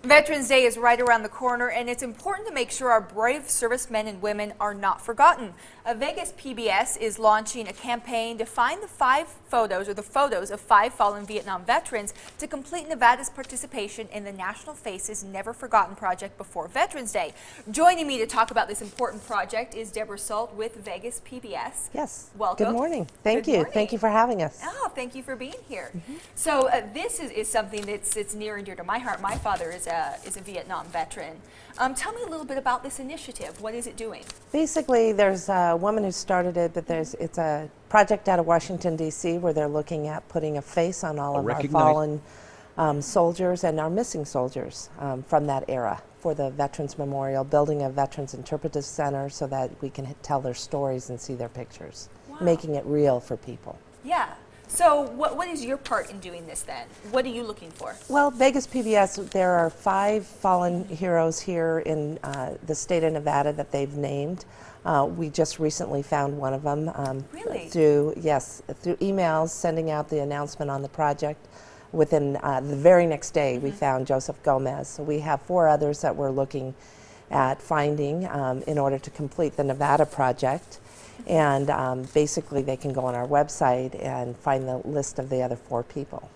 Veterans Day is right around the corner, and it's important to make sure our brave servicemen and women are not forgotten. Vegas PBS is launching a campaign to find the photos of 5 fallen Vietnam veterans to complete Nevada's participation in the National Faces Never Forgotten project before Veterans Day. Joining me to talk about this important project is Deborah Salt with Vegas PBS. Yes. Welcome. Good morning. Thank you. Thank you for having us. Oh, thank you for being here. So this is something that's near and dear to my heart. My father is a Vietnam veteran. Tell me a little bit about this initiative. What is it doing? Basically, there's a woman who started it, but it's a project out of Washington, D.C., where they're looking at putting a face on all of our fallen soldiers and our missing soldiers from that era for the Veterans Memorial, building a Veterans Interpretive Center so that we can tell their stories and see their pictures, making it real for people. Yeah. So what is your part in doing this then? What are you looking for? Well, Vegas PBS, there are 5 fallen heroes here in the state of Nevada that they've named. We just recently found one of them. Really? Through emails, sending out the announcement on the project. Within the very next day, we found Joseph Gomez. So we have 4 others that we're looking at finding in order to complete the Nevada project. And basically they can go on our website and find the list of the other 4 people.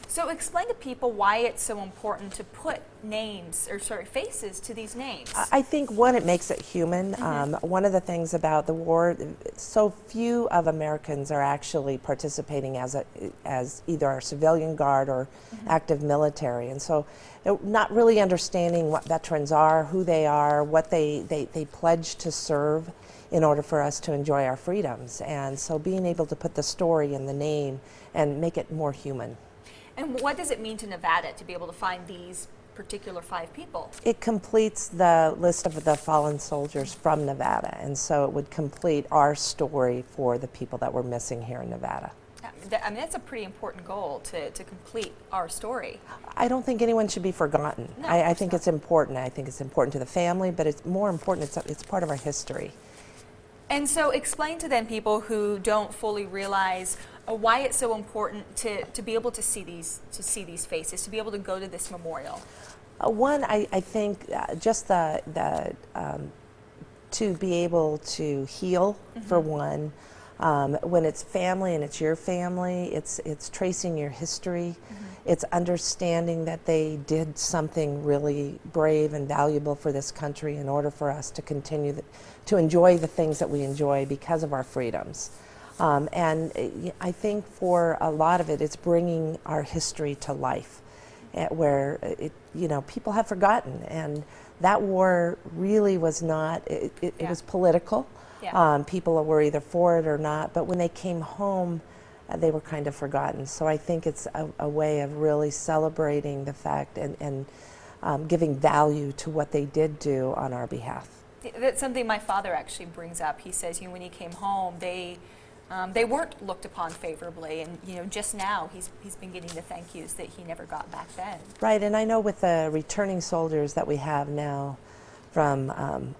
So explain to people why it's so important to put names, or faces to these names. I think, one, it makes it human. One of the things about the war, so few of Americans are actually participating as either our civilian guard or active military. And so not really understanding what veterans are, who they are, what they pledge to serve in order for us to enjoy our freedoms. And so being able to put the story in the name and make it more human. And what does it mean to Nevada to be able to find these particular 5 people? It completes the list of the fallen soldiers from Nevada, and so it would complete our story for the people that were missing here in Nevada. I mean, that's a pretty important goal, to complete our story. I don't think anyone should be forgotten. No, I think it's important. I think it's important to the family, but it's more important, it's part of our history. And so explain to them, people who don't fully realize why it's so important to be able to see these faces, to be able to go to this memorial. One, I think just to be able to heal, for one. When it's family and it's your family, it's tracing your history. It's understanding that they did something really brave and valuable for this country in order for us to continue to enjoy the things that we enjoy because of our freedoms. And I think for a lot of it, it's bringing our history to life, where people have forgotten. And that war really was not, it was political. Yeah. People were either for it or not, but when they came home, they were kind of forgotten. So I think it's a way of really celebrating the fact and giving value to what they did do on our behalf. That's something my father actually brings up. He says, when he came home, they weren't looked upon favorably, and just now he's been getting the thank yous that he never got back then. Right, and I know with the returning soldiers that we have now from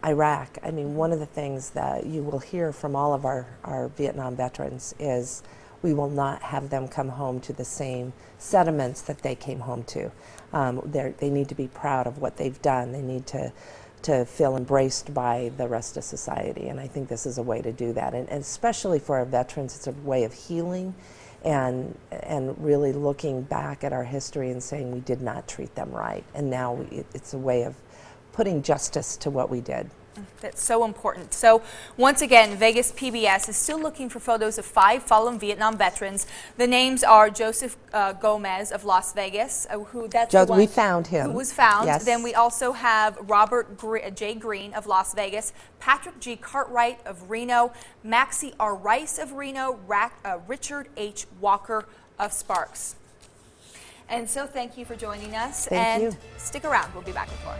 Iraq, I mean, one of the things that you will hear from all of our Vietnam veterans is we will not have them come home to the same sentiments that they came home to. They need to be proud of what they've done. They need to feel embraced by the rest of society, and I think this is a way to do that. And especially for our veterans, it's a way of healing and really looking back at our history and saying we did not treat them right, and now it's a way of putting justice to what we did. That's so important. So once again, Vegas PBS is still looking for photos of 5 fallen Vietnam veterans. The names are Joseph Gomez of Las Vegas, we found him. Who was found. Yes. Then we also have Robert J. Green of Las Vegas, Patrick G. Cartwright of Reno, Maxie R. Rice of Reno, Richard H. Walker of Sparks. And so thank you for joining us. Thank you. Stick around. We'll be back with more.